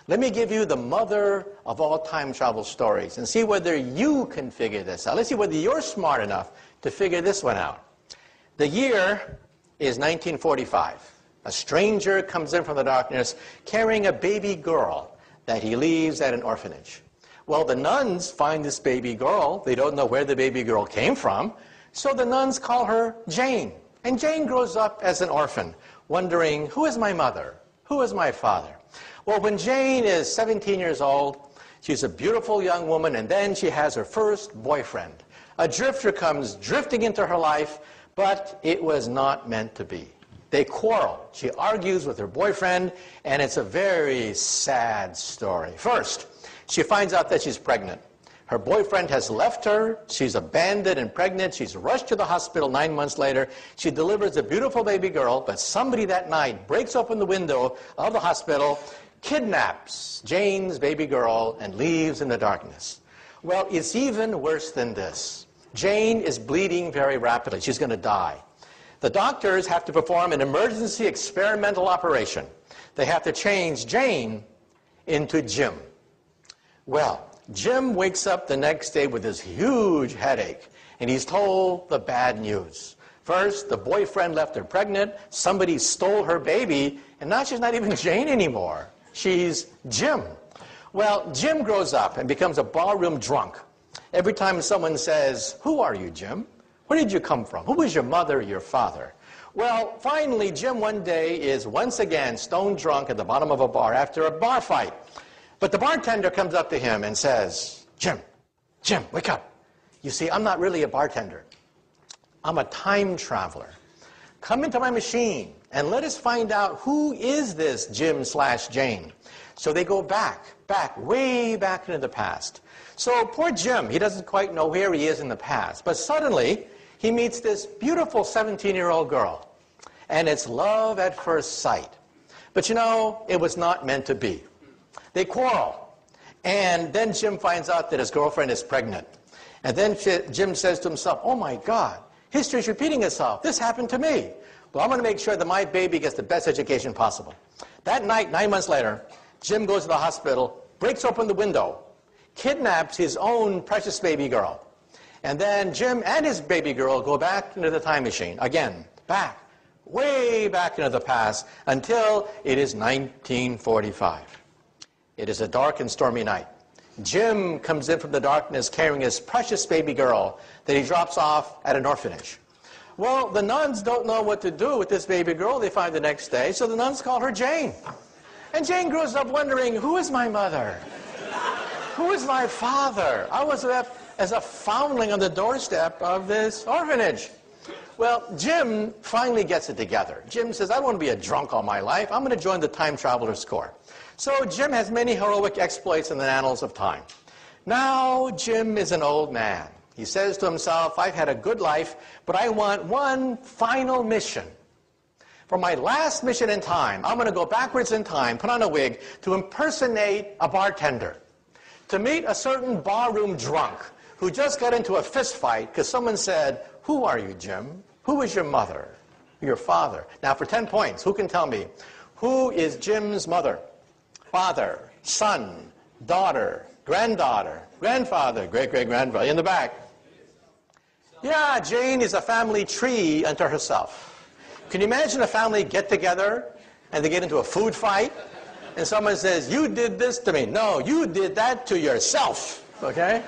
Let me give you the mother of all time travel stories and see whether you can figure this out. Let's see whether you're smart enough to figure this one out. The year is 1945. A stranger comes in from the darkness carrying a baby girl that he leaves at an orphanage. Well, the nuns find this baby girl. They don't know where the baby girl came from, so the nuns call her Jane. And Jane grows up as an orphan, wondering, who is my mother? Who is my father? Well, when Jane is 17 years old, she's a beautiful young woman, and then she has her first boyfriend. A drifter comes drifting into her life, but it was not meant to be. They quarrel. She argues with her boyfriend, and it's a very sad story. First, she finds out that she's pregnant. Her boyfriend has left her. She's abandoned and pregnant. She's rushed to the hospital 9 months later. She delivers a beautiful baby girl, but somebody that night breaks open the window of the hospital, kidnaps Jane's baby girl, and leaves in the darkness. Well, it's even worse than this. Jane is bleeding very rapidly. She's going to die. The doctors have to perform an emergency experimental operation. They have to change Jane into Jim. Well, Jim wakes up the next day with this huge headache, and he's told the bad news. First, the boyfriend left her pregnant, somebody stole her baby, and now she's not even Jane anymore. She's Jim. Well, Jim grows up and becomes a barroom drunk. Every time someone says, who are you, Jim? Where did you come from? Who was your mother or your father? Well, finally, Jim one day is once again stone drunk at the bottom of a bar after a bar fight. But the bartender comes up to him and says, Jim, wake up. You see, I'm not really a bartender. I'm a time traveler. Come into my machine and let us find out who is this Jim/Jane. So they go back, way back into the past. So poor Jim, he doesn't quite know where he is in the past. But suddenly, he meets this beautiful 17-year-old girl. And it's love at first sight. But you know, it was not meant to be. They quarrel. And then Jim finds out that his girlfriend is pregnant. And then Jim says to himself, oh my God, history's repeating itself. This happened to me. Well, I'm going to make sure that my baby gets the best education possible. That night, 9 months later, Jim goes to the hospital, breaks open the window, kidnaps his own precious baby girl. And then Jim and his baby girl go back into the time machine. Again, back, way back into the past, until it is 1945. It is a dark and stormy night. Jim comes in from the darkness carrying his precious baby girl that he drops off at an orphanage. Well, the nuns don't know what to do with this baby girl they find the next day, so the nuns call her Jane. And Jane grows up wondering, who is my mother? Who is my father? I was left as a foundling on the doorstep of this orphanage. Well, Jim finally gets it together. Jim says, I don't want to be a drunk all my life. I'm going to join the Time Traveler's Corps. So Jim has many heroic exploits in the annals of time. Now Jim is an old man. He says to himself, I've had a good life, but I want one final mission. For my last mission in time, I'm going to go backwards in time, put on a wig, to impersonate a bartender. To meet a certain barroom drunk who just got into a fist fight because someone said, who are you, Jim? Who is your mother? Your father? Now for 10 points, who can tell me? Who is Jim's mother? Father, son, daughter, granddaughter, grandfather, great-great-grandfather, in the back. Yeah, Jane is a family tree unto herself. Can you imagine a family get together and they get into a food fight and someone says, you did this to me. No, you did that to yourself, okay?